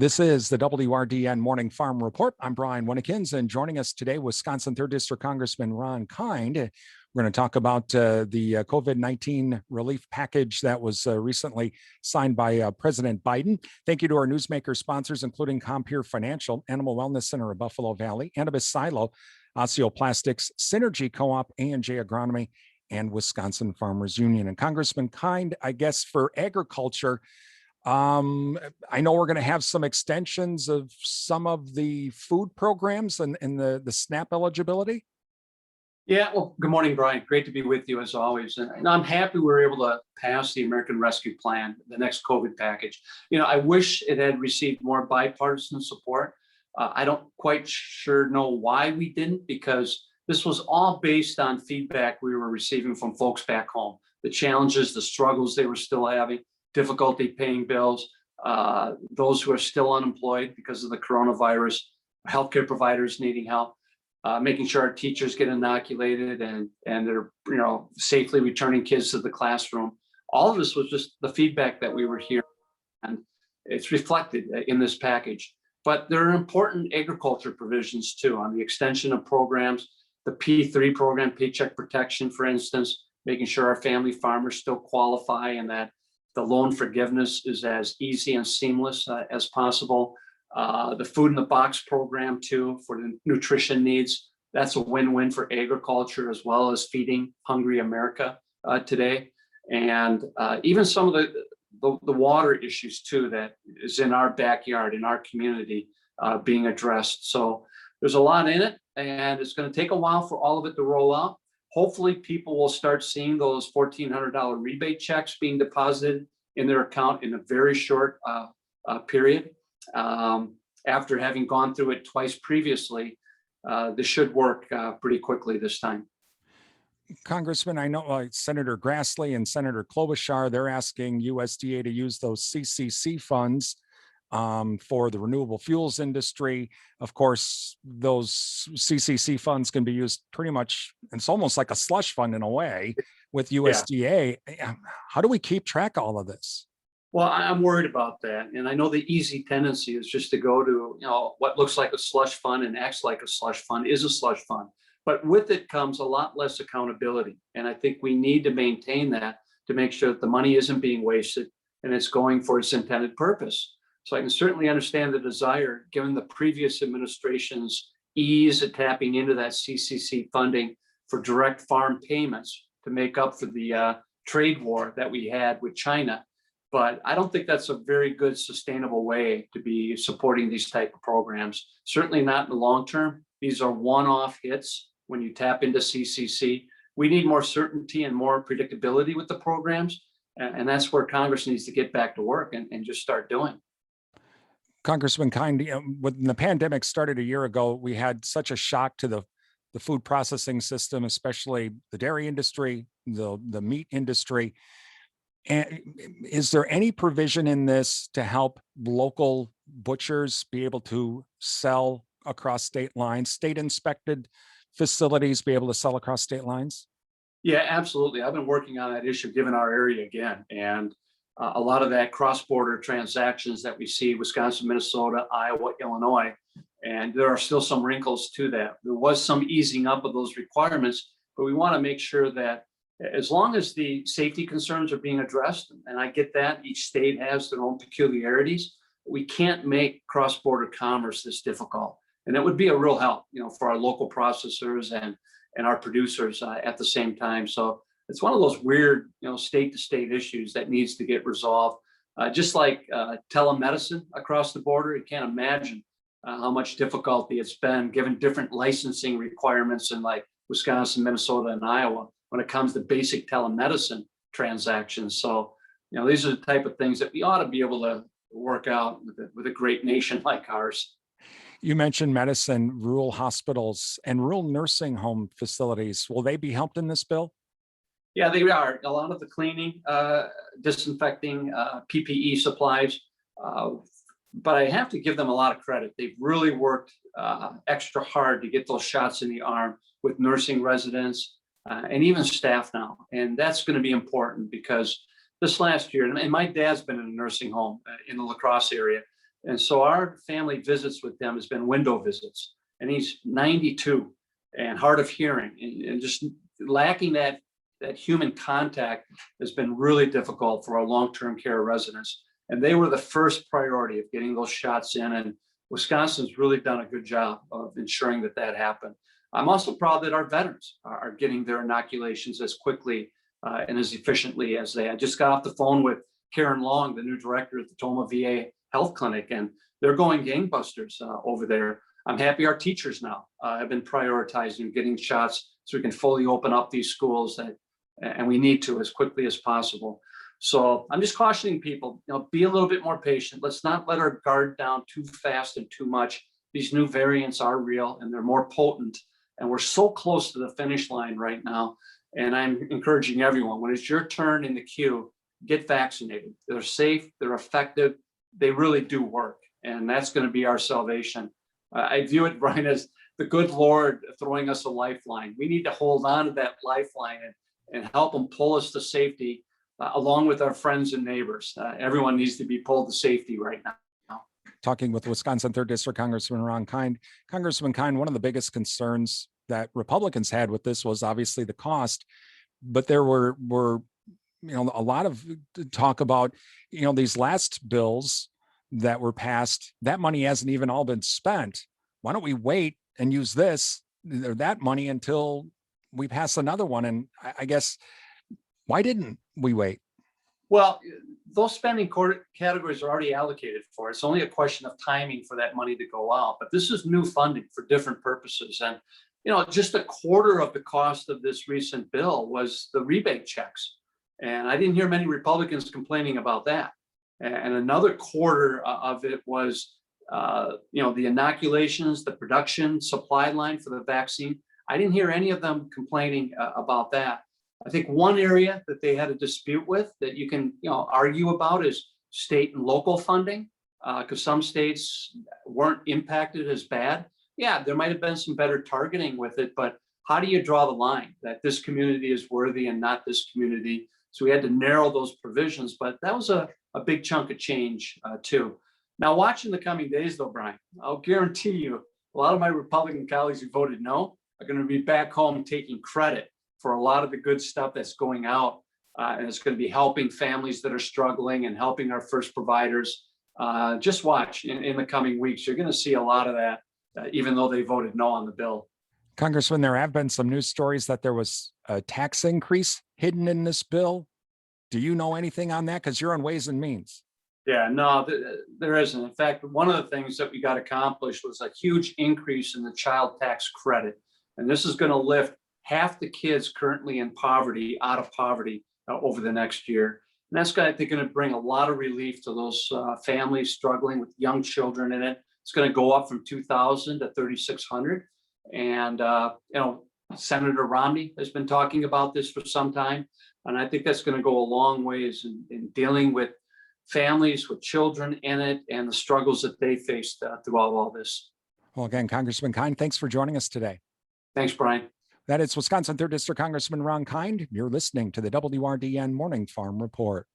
This is the WRDN Morning Farm Report. I'm Brian Winnekins, and joining us today, Wisconsin 3rd District Congressman Ron Kind. We're going to talk about the COVID-19 relief package that was recently signed by President Biden. Thank you to our newsmaker sponsors, including Compeer Financial, Animal Wellness Center of Buffalo Valley, Annabis Silo, Osteoplastics, Synergy Co-op, A&J Agronomy, and Wisconsin Farmers Union. And Congressman Kind, I guess for agriculture, I know we're going to have some extensions of some of the food programs and the SNAP eligibility. Yeah, well, good morning, Brian. Great to be with you as always. And I'm happy we were able to pass the American Rescue Plan, the next COVID package. I wish it had received more bipartisan support. I don't quite know why we didn't, because this was all based on feedback we were receiving from folks back home, the challenges, the struggles they were still having, difficulty paying bills, those who are still unemployed because of the coronavirus, healthcare providers needing help, making sure our teachers get inoculated and they're safely returning kids to the classroom. All of this was just the feedback that we were hearing, and it's reflected in this package. But there are important agriculture provisions too on the extension of programs, the P3 program, Paycheck Protection, for instance, making sure our family farmers still qualify and that the loan forgiveness is as easy and seamless as possible. The Food in the Box program too, for the nutrition needs. That's a win-win for agriculture as well as feeding hungry America today. And even some of the water issues too that is in our backyard, in our community, being addressed. So there's a lot in it, and it's going to take a while for all of it to roll out. Hopefully people will start seeing those $1,400 rebate checks being deposited in their account in a very short period. After having gone through it twice previously, this should work pretty quickly this time. Congressman, I know Senator Grassley and Senator Klobuchar, they're asking USDA to use those CCC funds for the renewable fuels industry. Of course, those CCC funds can be used pretty much, it's almost like a slush fund in a way with USDA. Yeah. How do we keep track of all of this? Well, I'm worried about that. And I know the easy tendency is just to go to, what looks like a slush fund and acts like a slush fund is a slush fund. But with it comes a lot less accountability. And I think we need to maintain that to make sure that the money isn't being wasted and it's going for its intended purpose. So I can certainly understand the desire, given the previous administration's ease at tapping into that CCC funding for direct farm payments to make up for the trade war that we had with China. But I don't think that's a very good sustainable way to be supporting these type of programs. Certainly not in the long term. These are one-off hits when you tap into CCC. We need more certainty and more predictability with the programs. And that's where Congress needs to get back to work and just start doing. Congressman Kind, when the pandemic started a year ago, we had such a shock to the food processing system, especially the dairy industry, the meat industry. And is there any provision in this to help local butchers be able to sell across state lines, state inspected facilities be able to sell across state lines? Yeah, absolutely. I've been working on that issue given our area again. And a lot of that cross-border transactions that we see, Wisconsin, Minnesota, Iowa, Illinois, and there are still some wrinkles to that. There was some easing up of those requirements, but we want to make sure that as long as the safety concerns are being addressed, and I get that, each state has their own peculiarities, we can't make cross-border commerce this difficult. And it would be a real help, for our local processors and our producers at the same time. So it's one of those weird, state to state issues that needs to get resolved. Just like telemedicine across the border, you can't imagine how much difficulty it's been given different licensing requirements in like Wisconsin, Minnesota, and Iowa when it comes to basic telemedicine transactions. So, these are the type of things that we ought to be able to work out with a great nation like ours. You mentioned medicine, rural hospitals, and rural nursing home facilities. Will they be helped in this bill? Yeah, they are. A lot of the cleaning, disinfecting, PPE supplies, but I have to give them a lot of credit. They've really worked extra hard to get those shots in the arm with nursing residents and even staff now. And that's going to be important because this last year, and my dad's been in a nursing home in the La Crosse area, And so our family visits with them has been window visits. And he's 92 and hard of hearing, and just lacking that human contact has been really difficult for our long-term care residents. And they were the first priority of getting those shots in. And Wisconsin's really done a good job of ensuring that that happened. I'm also proud that our veterans are getting their inoculations as quickly and as efficiently as they. I just got off the phone with Karen Long, the new director at the Toma VA Health Clinic, and they're going gangbusters over there. I'm happy our teachers now have been prioritizing getting shots so we can fully open up these schools, and we need to as quickly as possible. So I'm just cautioning people, be a little bit more patient. Let's not let our guard down too fast and too much. These new variants are real and they're more potent, and we're so close to the finish line right now. And I'm encouraging everyone, when it's your turn in the queue, get vaccinated. They're safe, they're effective, they really do work. And that's going to be our salvation. I view it, Brian, as the good Lord throwing us a lifeline. We need to hold on to that lifeline and help them pull us to safety, along with our friends and neighbors. Everyone needs to be pulled to safety right now. Talking with Wisconsin 3rd District Congressman Ron Kind. Congressman Kind, one of the biggest concerns that Republicans had with this was obviously the cost, but there were a lot of talk about these last bills that were passed. That money hasn't even all been spent. Why don't we wait and use this or that money until we pass another one? And I guess, why didn't we wait? Well, those spending categories are already allocated for. It's only a question of timing for that money to go out. But this is new funding for different purposes. And, just a quarter of the cost of this recent bill was the rebate checks. And I didn't hear many Republicans complaining about that. And another quarter of it was, the inoculations, the production supply line for the vaccine. I didn't hear any of them complaining about that. I think one area that they had a dispute with that you can, argue about is state and local funding, because some states weren't impacted as bad. Yeah, there might have been some better targeting with it, but how do you draw the line that this community is worthy and not this community? So we had to narrow those provisions, but that was a big chunk of change too. Now, watching the coming days though, Brian, I'll guarantee you a lot of my Republican colleagues who voted no are going to be back home taking credit for a lot of the good stuff that's going out. And it's going to be helping families that are struggling and helping our first providers. Just watch in the coming weeks. You're going to see a lot of that, even though they voted no on the bill. Congressman, there have been some news stories that there was a tax increase hidden in this bill. Do you know anything on that? Because you're on Ways and Means. Yeah, no, there isn't. In fact, one of the things that we got accomplished was a huge increase in the child tax credit. And this is going to lift half the kids currently in poverty out of poverty over the next year. And that's going to bring a lot of relief to those families struggling with young children in it. It's going to go up from $2,000 to $3,600. And, Senator Romney has been talking about this for some time. And I think that's going to go a long ways in dealing with families with children in it and the struggles that they faced throughout all this. Well, again, Congressman Kind, thanks for joining us today. Thanks, Brian. That is Wisconsin 3rd District Congressman Ron Kind. You're listening to the WRDN Morning Farm Report.